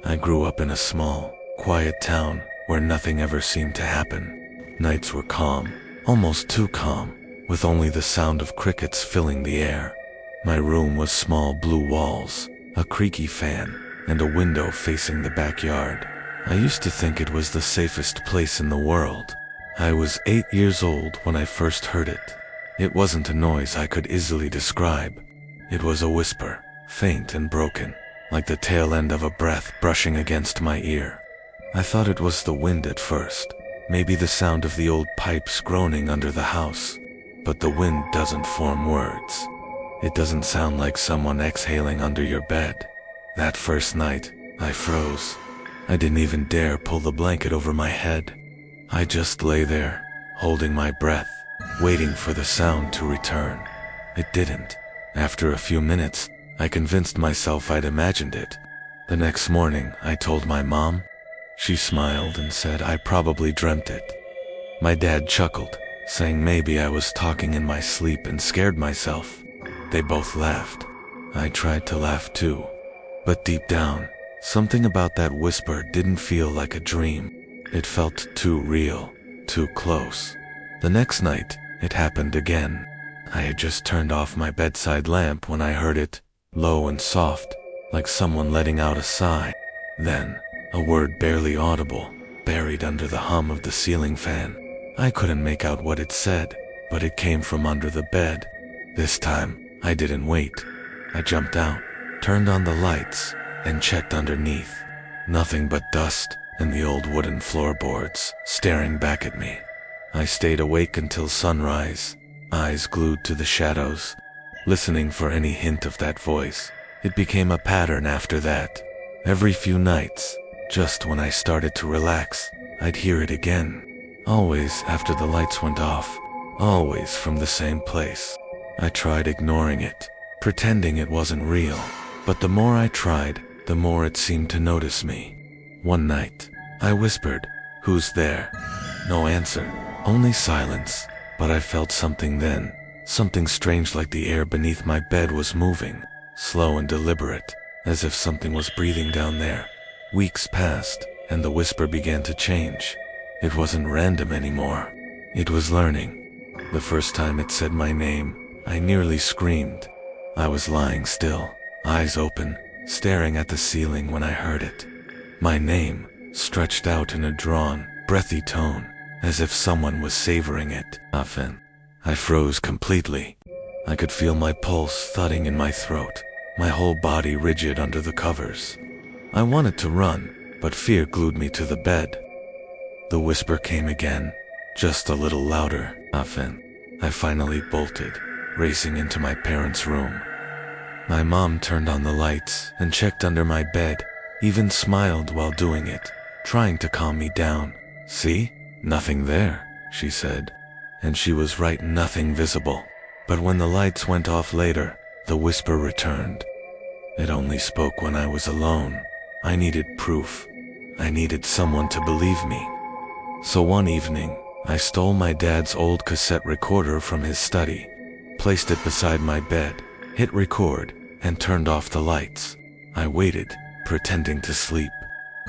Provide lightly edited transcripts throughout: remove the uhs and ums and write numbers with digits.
I grew up in a small, quiet town where nothing ever seemed to happen. Nights were calm, almost too calm, with only the sound of crickets filling the air. My room was small blue walls, a creaky fan, and a window facing the backyard. I used to think it was the safest place in the world. I was 8 years old when I first heard it. It wasn't a noise I could easily describe. It was a whisper, faint and broken, like the tail end of a breath brushing against my ear. I thought it was the wind at first, maybe the sound of the old pipes groaning under the house. But the wind doesn't form words. It doesn't sound like someone exhaling under your bed. That first night, I froze. I didn't even dare pull the blanket over my head. I just lay there, holding my breath, waiting for the sound to return. It didn't. After a few minutes, I convinced myself I'd imagined it. The next morning, I told my mom. She smiled and said I probably dreamt it. My dad chuckled, saying maybe I was talking in my sleep and scared myself. They both laughed. I tried to laugh too. But deep down, something about that whisper didn't feel like a dream. It felt too real, too close. The next night, it happened again. I had just turned off my bedside lamp when I heard it, low and soft, like someone letting out a sigh. Then, a word barely audible, buried under the hum of the ceiling fan. I couldn't make out what it said, but it came from under the bed. This time, I didn't wait. I jumped out, turned on the lights, and checked underneath. Nothing but dust and the old wooden floorboards staring back at me. I stayed awake until sunrise, eyes glued to the shadows, listening for any hint of that voice. It became a pattern after that. Every few nights, just when I started to relax, I'd hear it again. Always after the lights went off, always from the same place. I tried ignoring it, pretending it wasn't real, but the more I tried, the more it seemed to notice me. One night, I whispered, "Who's there?" No answer, only silence, but I felt something then, something strange like the air beneath my bed was moving, slow and deliberate, as if something was breathing down there. Weeks passed, and the whisper began to change. It wasn't random anymore. It was learning. The first time it said my name, I nearly screamed. I was lying still, eyes open, staring at the ceiling when I heard it. My name, stretched out in a drawn, breathy tone, as if someone was savoring it. Often, I froze completely. I could feel my pulse thudding in my throat, my whole body rigid under the covers. I wanted to run, but fear glued me to the bed. The whisper came again, just a little louder. Often, I finally bolted, racing into my parents' room. My mom turned on the lights and checked under my bed, even smiled while doing it, trying to calm me down. "See? Nothing there," she said. And she was right, nothing visible. But when the lights went off later, the whisper returned. It only spoke when I was alone. I needed proof. I needed someone to believe me. So one evening, I stole my dad's old cassette recorder from his study, placed it beside my bed, hit record, and turned off the lights. I waited, pretending to sleep.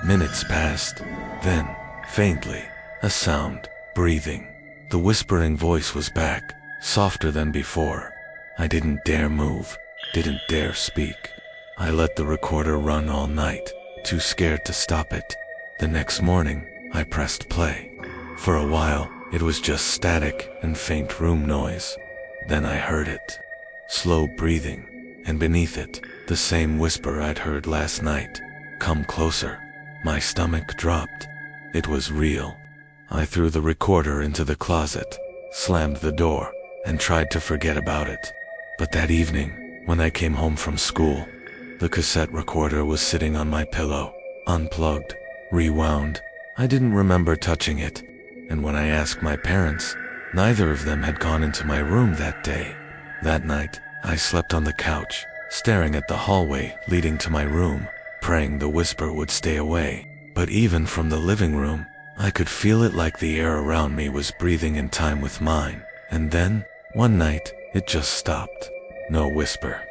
Minutes passed. Then, faintly, a sound, breathing. The whispering voice was back, softer than before. I didn't dare move, didn't dare speak. I let the recorder run all night, too scared to stop it. The next morning, I pressed play. For a while, it was just static and faint room noise. Then I heard it. Slow breathing, and beneath it, the same whisper I'd heard last night. "Come closer." My stomach dropped. It was real. I threw the recorder into the closet, slammed the door, and tried to forget about it. But that evening, when I came home from school, the cassette recorder was sitting on my pillow, unplugged, rewound. I didn't remember touching it, and when I asked my parents, neither of them had gone into my room that day. That night, I slept on the couch, staring at the hallway leading to my room, praying the whisper would stay away. But even from the living room, I could feel it, like the air around me was breathing in time with mine. And then, one night, it just stopped. No whisper,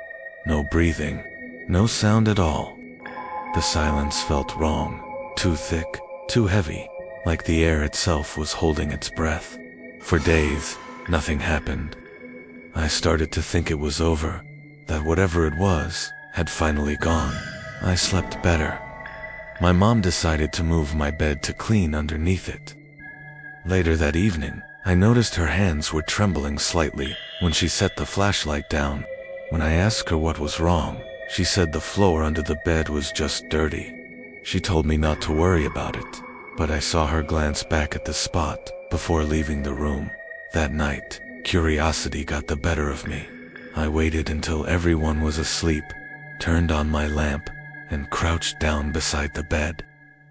no breathing, no sound at all. The silence felt wrong, too thick, too heavy, like the air itself was holding its breath. For days, nothing happened. I started to think it was over, that whatever it was had finally gone. I slept better. My mom decided to move my bed to clean underneath it. Later that evening, I noticed her hands were trembling slightly when she set the flashlight down. When I asked her what was wrong, she said the floor under the bed was just dirty. She told me not to worry about it, but I saw her glance back at the spot before leaving the room. That night, curiosity got the better of me. I waited until everyone was asleep, turned on my lamp, and crouched down beside the bed.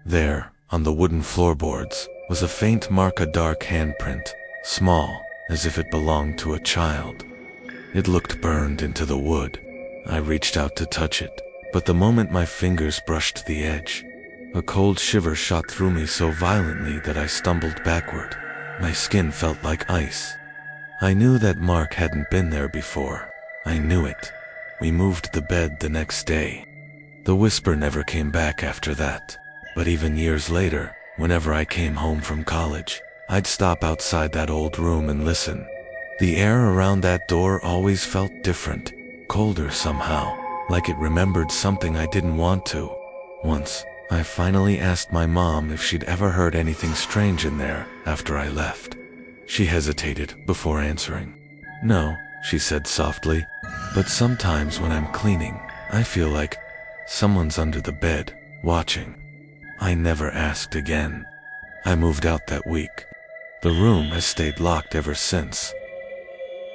There, on the wooden floorboards, was a faint mark, a dark handprint, small, as if it belonged to a child. It looked burned into the wood. I reached out to touch it, but the moment my fingers brushed the edge, a cold shiver shot through me so violently that I stumbled backward. My skin felt like ice. I knew that mark hadn't been there before. I knew it. We moved the bed the next day. The whisper never came back after that. But even years later, whenever I came home from college, I'd stop outside that old room and listen. The air around that door always felt different, colder somehow, like it remembered something I didn't want to. Once, I finally asked my mom if she'd ever heard anything strange in there after I left. She hesitated before answering. "No," she said softly, "but sometimes when I'm cleaning, I feel like someone's under the bed, watching." I never asked again. I moved out that week. The room has stayed locked ever since.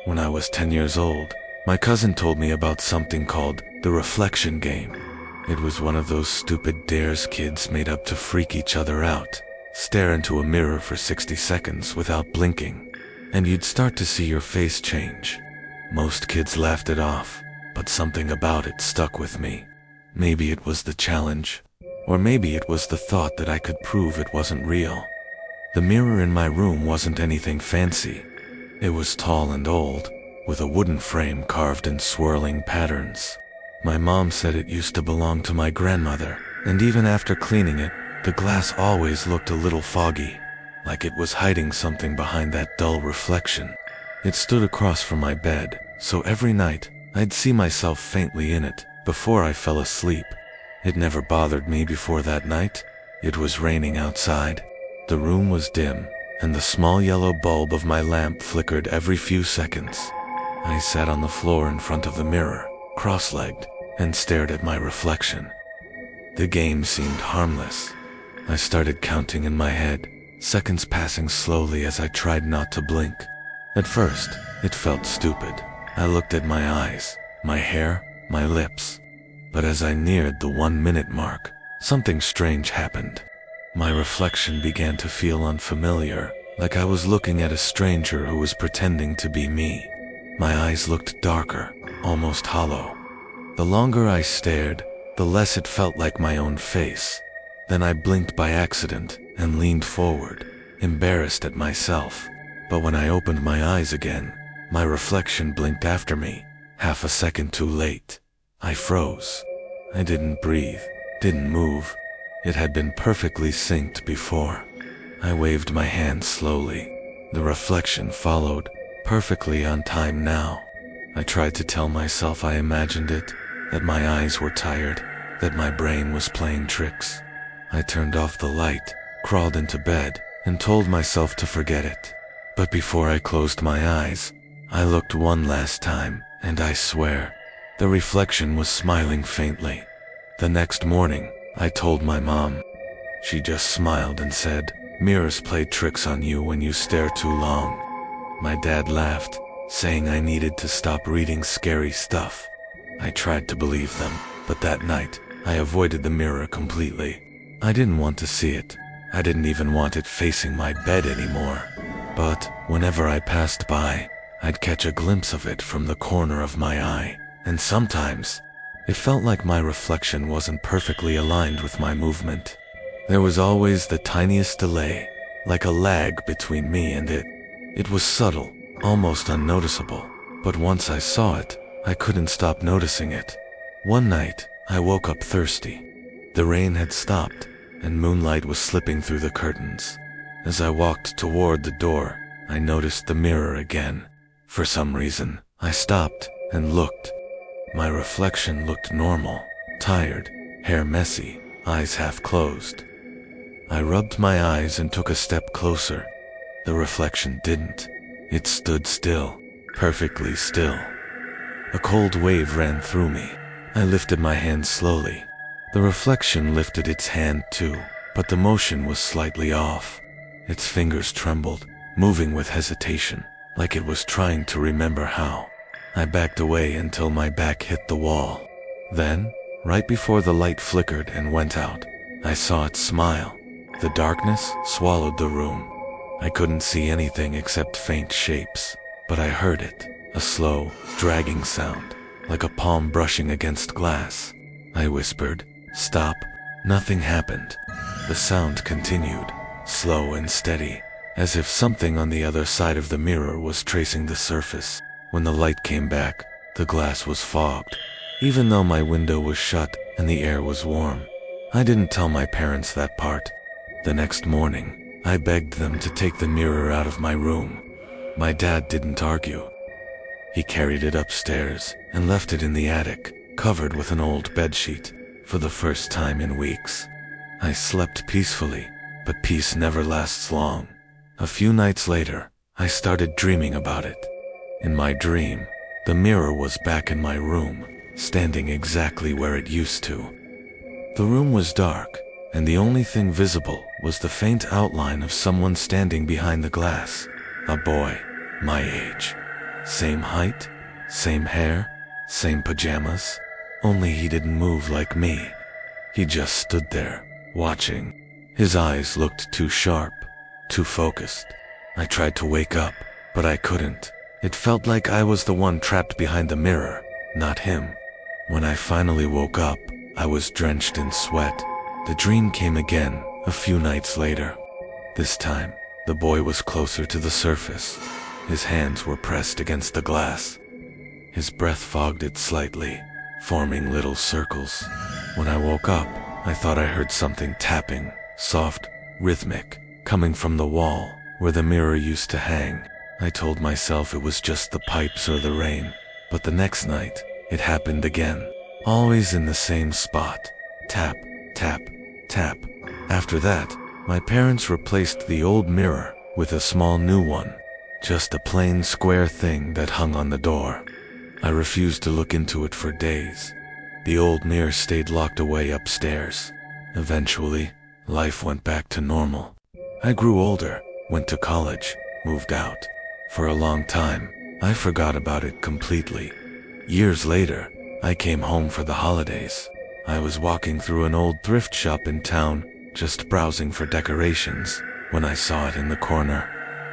When I was 10 years old, my cousin told me about something called the reflection game. It was one of those stupid dares kids made up to freak each other out. Stare into a mirror for 60 seconds without blinking, and you'd start to see your face change. Most kids laughed it off, but something about it stuck with me. Maybe it was the challenge, or maybe it was the thought that I could prove it wasn't real. The mirror in my room wasn't anything fancy. It was tall and old, with a wooden frame carved in swirling patterns. My mom said it used to belong to my grandmother, and even after cleaning it, the glass always looked a little foggy, like it was hiding something behind that dull reflection. It stood across from my bed, so every night, I'd see myself faintly in it before I fell asleep. It never bothered me before that night. It was raining outside. The room was dim, and the small yellow bulb of my lamp flickered every few seconds. I sat on the floor in front of the mirror, cross-legged, and stared at my reflection. The game seemed harmless. I started counting in my head, seconds passing slowly as I tried not to blink. At first, it felt stupid. I looked at my eyes, my hair, my lips. But as I neared the 1-minute mark, something strange happened. My reflection began to feel unfamiliar, like I was looking at a stranger who was pretending to be me. My eyes looked darker, almost hollow. The longer I stared, the less it felt like my own face. Then I blinked by accident and leaned forward, embarrassed at myself. But when I opened my eyes again, my reflection blinked after me, half a second too late. I froze. I didn't breathe, didn't move. It had been perfectly synced before. I waved my hand slowly. The reflection followed, perfectly on time now. I tried to tell myself I imagined it, that my eyes were tired, that my brain was playing tricks. I turned off the light, crawled into bed, and told myself to forget it. But before I closed my eyes, I looked one last time, and I swear, the reflection was smiling faintly. The next morning, I told my mom. She just smiled and said, "Mirrors play tricks on you when you stare too long." My dad laughed, saying I needed to stop reading scary stuff. I tried to believe them, but that night, I avoided the mirror completely. I didn't want to see it. I didn't even want it facing my bed anymore. But whenever I passed by, I'd catch a glimpse of it from the corner of my eye, and sometimes, it felt like my reflection wasn't perfectly aligned with my movement. There was always the tiniest delay, like a lag between me and it. It was subtle, almost unnoticeable, but once I saw it, I couldn't stop noticing it. One night, I woke up thirsty. The rain had stopped, and moonlight was slipping through the curtains. As I walked toward the door, I noticed the mirror again. For some reason, I stopped and looked. My reflection looked normal, tired, hair messy, eyes half closed. I rubbed my eyes and took a step closer. The reflection didn't. It stood still, perfectly still. A cold wave ran through me. I lifted my hand slowly. The reflection lifted its hand too, but the motion was slightly off. Its fingers trembled, moving with hesitation, like it was trying to remember how. I backed away until my back hit the wall. Then, right before the light flickered and went out, I saw it smile. The darkness swallowed the room. I couldn't see anything except faint shapes, but I heard it, a slow, dragging sound, like a palm brushing against glass. I whispered, "Stop." Nothing happened. The sound continued, slow and steady, as if something on the other side of the mirror was tracing the surface. When the light came back, the glass was fogged, even though my window was shut and the air was warm. I didn't tell my parents that part. The next morning, I begged them to take the mirror out of my room. My dad didn't argue. He carried it upstairs and left it in the attic, covered with an old bedsheet. For the first time in weeks, I slept peacefully, but peace never lasts long. A few nights later, I started dreaming about it. In my dream, the mirror was back in my room, standing exactly where it used to. The room was dark, and the only thing visible was the faint outline of someone standing behind the glass. A boy, my age. Same height, same hair, same pajamas, only he didn't move like me. He just stood there, watching. His eyes looked too sharp, too focused. I tried to wake up, but I couldn't. It felt like I was the one trapped behind the mirror, not him. When I finally woke up, I was drenched in sweat. The dream came again, a few nights later. This time, the boy was closer to the surface. His hands were pressed against the glass. His breath fogged it slightly, forming little circles. When I woke up, I thought I heard something tapping, soft, rhythmic, coming from the wall where the mirror used to hang. I told myself it was just the pipes or the rain, but the next night, it happened again, always in the same spot. Tap, tap, tap. After that, my parents replaced the old mirror with a small new one, just a plain square thing that hung on the door. I refused to look into it for days. The old mirror stayed locked away upstairs. Eventually, life went back to normal. I grew older, went to college, moved out. For a long time, I forgot about it completely. Years later, I came home for the holidays. I was walking through an old thrift shop in town, just browsing for decorations, when I saw it in the corner.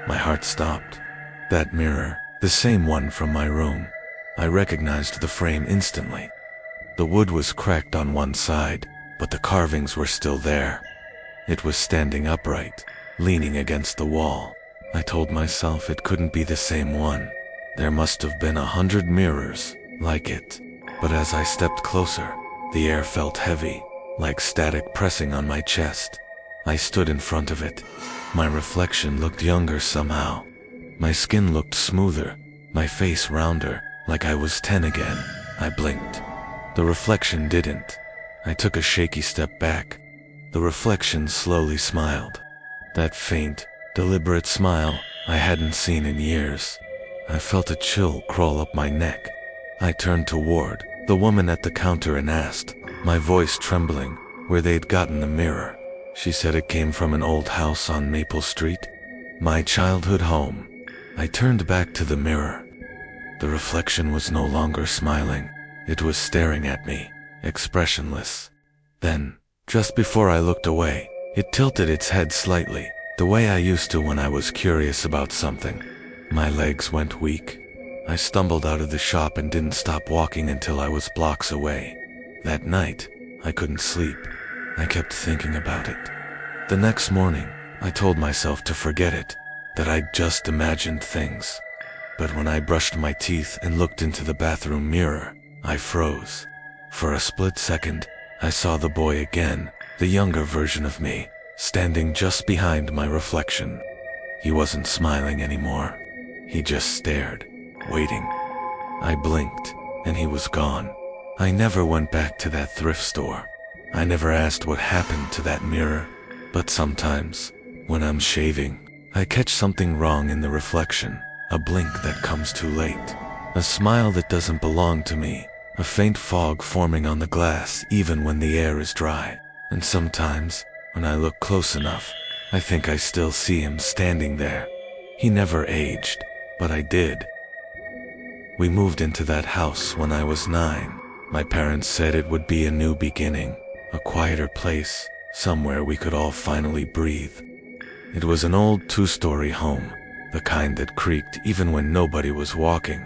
My heart stopped. That mirror, the same one from my room. I recognized the frame instantly. The wood was cracked on one side, but the carvings were still there. It was standing upright, leaning against the wall. I told myself it couldn't be the same one. There must have been 100 mirrors like it. But as I stepped closer, the air felt heavy, like static pressing on my chest. I stood in front of it. My reflection looked younger somehow. My skin looked smoother, my face rounder, like I was 10 again. I blinked. The reflection didn't. I took a shaky step back. The reflection slowly smiled. That faint, deliberate smile I hadn't seen in years. I felt a chill crawl up my neck. I turned toward the woman at the counter and asked, my voice trembling, where they'd gotten the mirror. She said it came from an old house on Maple Street, my childhood home. I turned back to the mirror. The reflection was no longer smiling. It was staring at me, expressionless. Then, just before I looked away, it tilted its head slightly, the way I used to when I was curious about something. My legs went weak. I stumbled out of the shop and didn't stop walking until I was blocks away. That night, I couldn't sleep. I kept thinking about it. The next morning, I told myself to forget it, that I'd just imagined things. But when I brushed my teeth and looked into the bathroom mirror, I froze. For a split second, I saw the boy again, the younger version of me, standing just behind my reflection. He wasn't smiling anymore. He just stared, waiting. I blinked, and he was gone. I never went back to that thrift store. I never asked what happened to that mirror. But sometimes, when I'm shaving, I catch something wrong in the reflection. A blink that comes too late. A smile that doesn't belong to me. A faint fog forming on the glass even when the air is dry. And sometimes, when I look close enough, I think I still see him standing there. He never aged, but I did. We moved into that house when I was 9. My parents said it would be a new beginning, a quieter place, somewhere we could all finally breathe. It was an old 2-story home, the kind that creaked even when nobody was walking.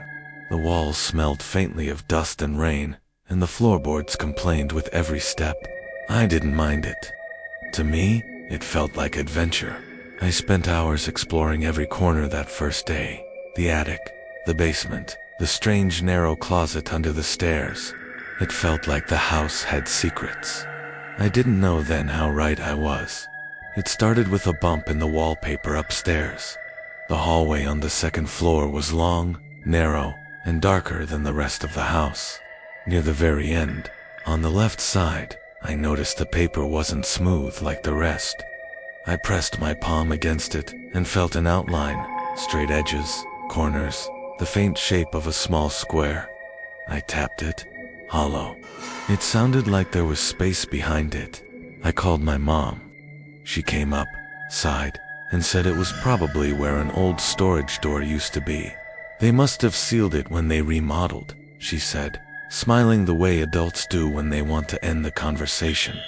The walls smelled faintly of dust and rain, and the floorboards complained with every step. I didn't mind it. To me, it felt like adventure. I spent hours exploring every corner that first day. The attic, the basement, the strange narrow closet under the stairs. It felt like the house had secrets. I didn't know then how right I was. It started with a bump in the wallpaper upstairs. The hallway on the second floor was long, narrow, and darker than the rest of the house. Near the very end, on the left side, I noticed the paper wasn't smooth like the rest. I pressed my palm against it and felt an outline, straight edges, corners, the faint shape of a small square. I tapped it, hollow. It sounded like there was space behind it. I called my mom. She came up, sighed, and said it was probably where an old storage door used to be. They must have sealed it when they remodeled, she said, smiling the way adults do when they want to end the conversation.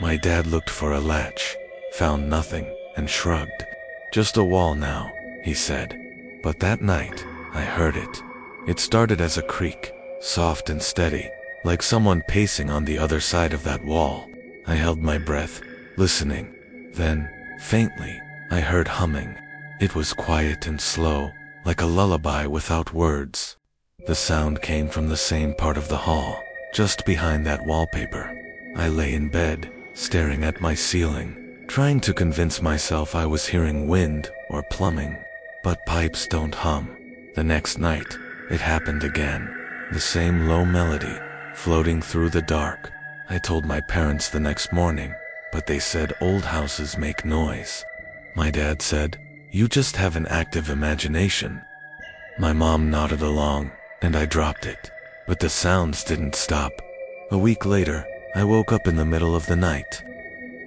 My dad looked for a latch, found nothing, and shrugged. Just a wall now, he said. But that night, I heard it. It started as a creak, soft and steady, like someone pacing on the other side of that wall. I held my breath, listening. Then, faintly, I heard humming. It was quiet and slow, like a lullaby without words. The sound came from the same part of the hall, just behind that wallpaper. I lay in bed, staring at my ceiling, trying to convince myself I was hearing wind or plumbing. But pipes don't hum. The next night, it happened again. The same low melody, floating through the dark. I told my parents the next morning, but they said old houses make noise. My dad said, "You just have an active imagination." My mom nodded along, and I dropped it. But the sounds didn't stop. A week later, I woke up in the middle of the night.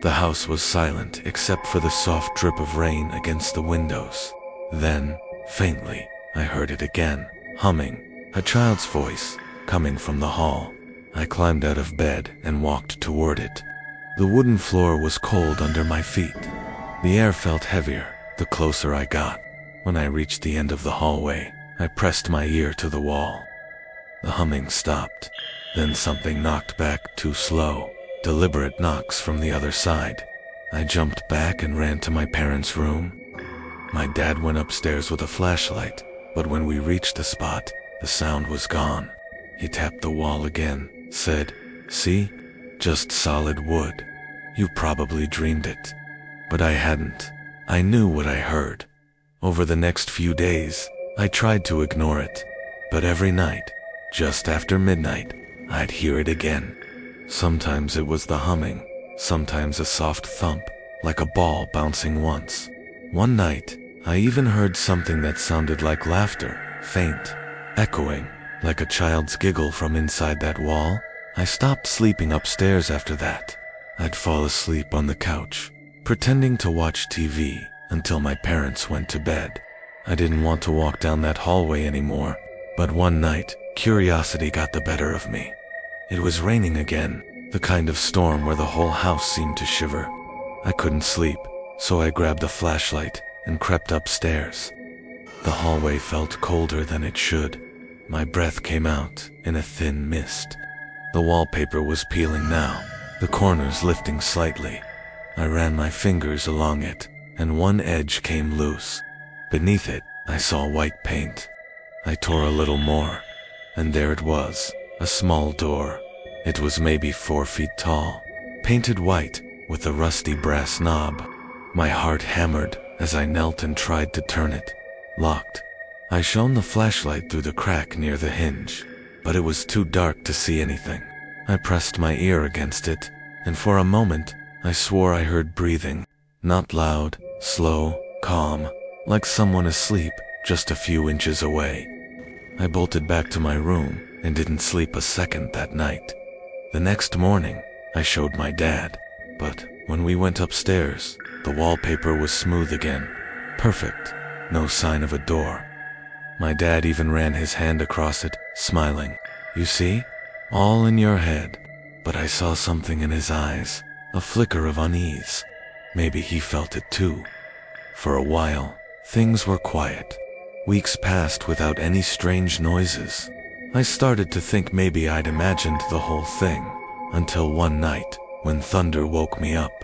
The house was silent except for the soft drip of rain against the windows. Then, faintly, I heard it again, humming, a child's voice, coming from the hall. I climbed out of bed and walked toward it. The wooden floor was cold under my feet. The air felt heavier the closer I got. When I reached the end of the hallway, I pressed my ear to the wall. The humming stopped. Then something knocked back too slow, deliberate knocks from the other side. I jumped back and ran to my parents' room. My dad went upstairs with a flashlight, but when we reached the spot, the sound was gone. He tapped the wall again, said, "See? Just solid wood. You probably dreamed it." But I hadn't. I knew what I heard. Over the next few days, I tried to ignore it, but every night, just after midnight, I'd hear it again. Sometimes it was the humming, sometimes a soft thump, like a ball bouncing once. One night, I even heard something that sounded like laughter, faint, echoing, like a child's giggle from inside that wall. I stopped sleeping upstairs after that. I'd fall asleep on the couch, pretending to watch TV until my parents went to bed. I didn't want to walk down that hallway anymore, but one night, curiosity got the better of me. It was raining again, the kind of storm where the whole house seemed to shiver. I couldn't sleep, so I grabbed a flashlight and crept upstairs. The hallway felt colder than it should. My breath came out in a thin mist. The wallpaper was peeling now, the corners lifting slightly. I ran my fingers along it, and one edge came loose. Beneath it, I saw white paint. I tore a little more, and there it was, a small door. It was maybe 4 feet tall, painted white with a rusty brass knob. My heart hammered as I knelt and tried to turn it. Locked. I shone the flashlight through the crack near the hinge, but it was too dark to see anything. I pressed my ear against it, and for a moment, I swore I heard breathing. Not loud, slow, calm, like someone asleep just a few inches away. I bolted back to my room and didn't sleep a second that night. The next morning, I showed my dad, but when we went upstairs, the wallpaper was smooth again. Perfect. No sign of a door. My dad even ran his hand across it, smiling. You see? All in your head. But I saw something in his eyes, a flicker of unease. Maybe he felt it too. For a while, things were quiet. Weeks passed without any strange noises. I started to think maybe I'd imagined the whole thing, until one night, when thunder woke me up.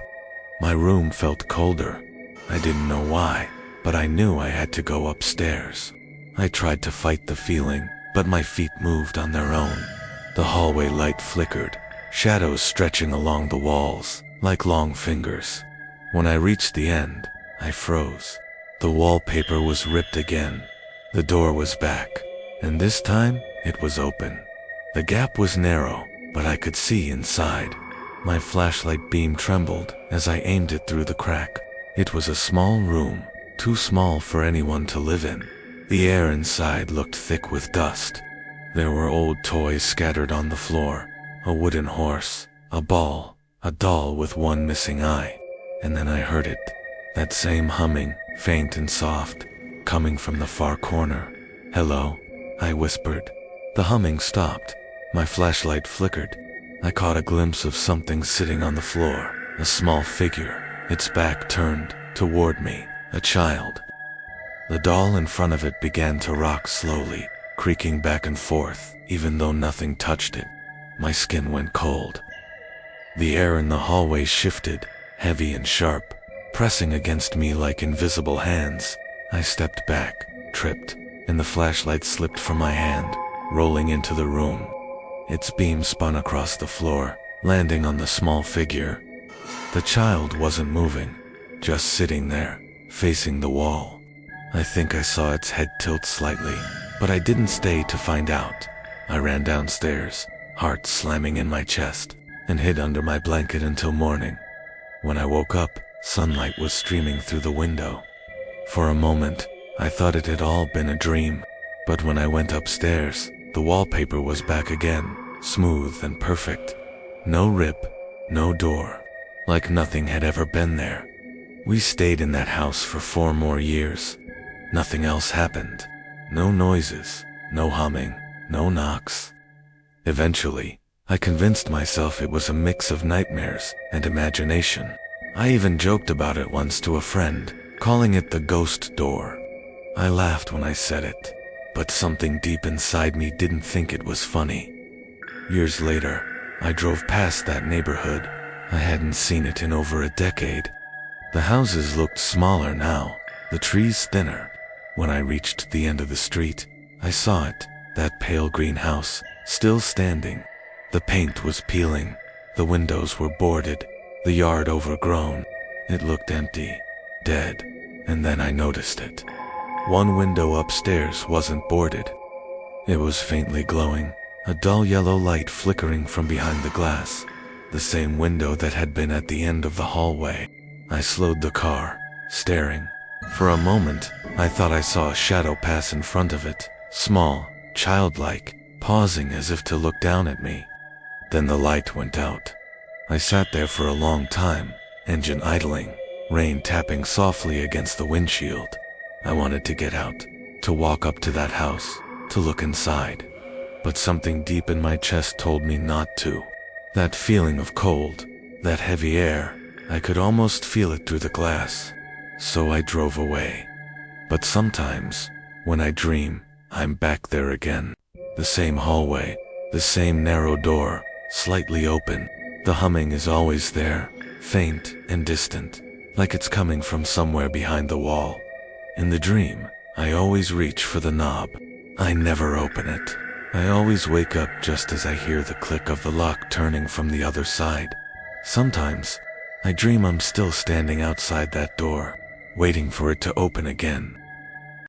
My room felt colder. I didn't know why, but I knew I had to go upstairs. I tried to fight the feeling, but my feet moved on their own. The hallway light flickered, shadows stretching along the walls, like long fingers. When I reached the end, I froze. The wallpaper was ripped again. The door was back, and this time, it was open. The gap was narrow, but I could see inside. My flashlight beam trembled as I aimed it through the crack. It was a small room, too small for anyone to live in. The air inside looked thick with dust. There were old toys scattered on the floor, a wooden horse, a ball, a doll with one missing eye. And then I heard it, that same humming, faint and soft, coming from the far corner. Hello, I whispered. The humming stopped. My flashlight flickered. I caught a glimpse of something sitting on the floor, a small figure, its back turned toward me, a child. The doll in front of it began to rock slowly, creaking back and forth, even though nothing touched it. My skin went cold. The air in the hallway shifted, heavy and sharp, pressing against me like invisible hands. I stepped back, tripped, and the flashlight slipped from my hand, rolling into the room. Its beam spun across the floor, landing on the small figure. The child wasn't moving, just sitting there, facing the wall. I think I saw its head tilt slightly, but I didn't stay to find out. I ran downstairs, heart slamming in my chest, and hid under my blanket until morning. When I woke up, sunlight was streaming through the window. For a moment, I thought it had all been a dream, but when I went upstairs, the wallpaper was back again, smooth and perfect. No rip, no door, like nothing had ever been there. We stayed in that house for 4 more years. Nothing else happened. No noises, no humming, no knocks. Eventually, I convinced myself it was a mix of nightmares and imagination. I even joked about it once to a friend, calling it the ghost door. I laughed when I said it, but something deep inside me didn't think it was funny. Years later, I drove past that neighborhood. I hadn't seen it in over a decade. The houses looked smaller now, the trees thinner. When I reached the end of the street, I saw it, that pale green house, still standing. The paint was peeling, the windows were boarded, the yard overgrown. It looked empty, dead, and then I noticed it. One window upstairs wasn't boarded. It was faintly glowing, a dull yellow light flickering from behind the glass, the same window that had been at the end of the hallway. I slowed the car, staring. For a moment, I thought I saw a shadow pass in front of it, small, childlike, pausing as if to look down at me. Then the light went out. I sat there for a long time, engine idling, rain tapping softly against the windshield. I wanted to get out, to walk up to that house, to look inside. But something deep in my chest told me not to. That feeling of cold, that heavy air, I could almost feel it through the glass. So I drove away. But sometimes, when I dream, I'm back there again. The same hallway, the same narrow door, slightly open. The humming is always there, faint and distant, like it's coming from somewhere behind the wall. In the dream, I always reach for the knob. I never open it. I always wake up just as I hear the click of the lock turning from the other side. Sometimes, I dream I'm still standing outside that door, waiting for it to open again.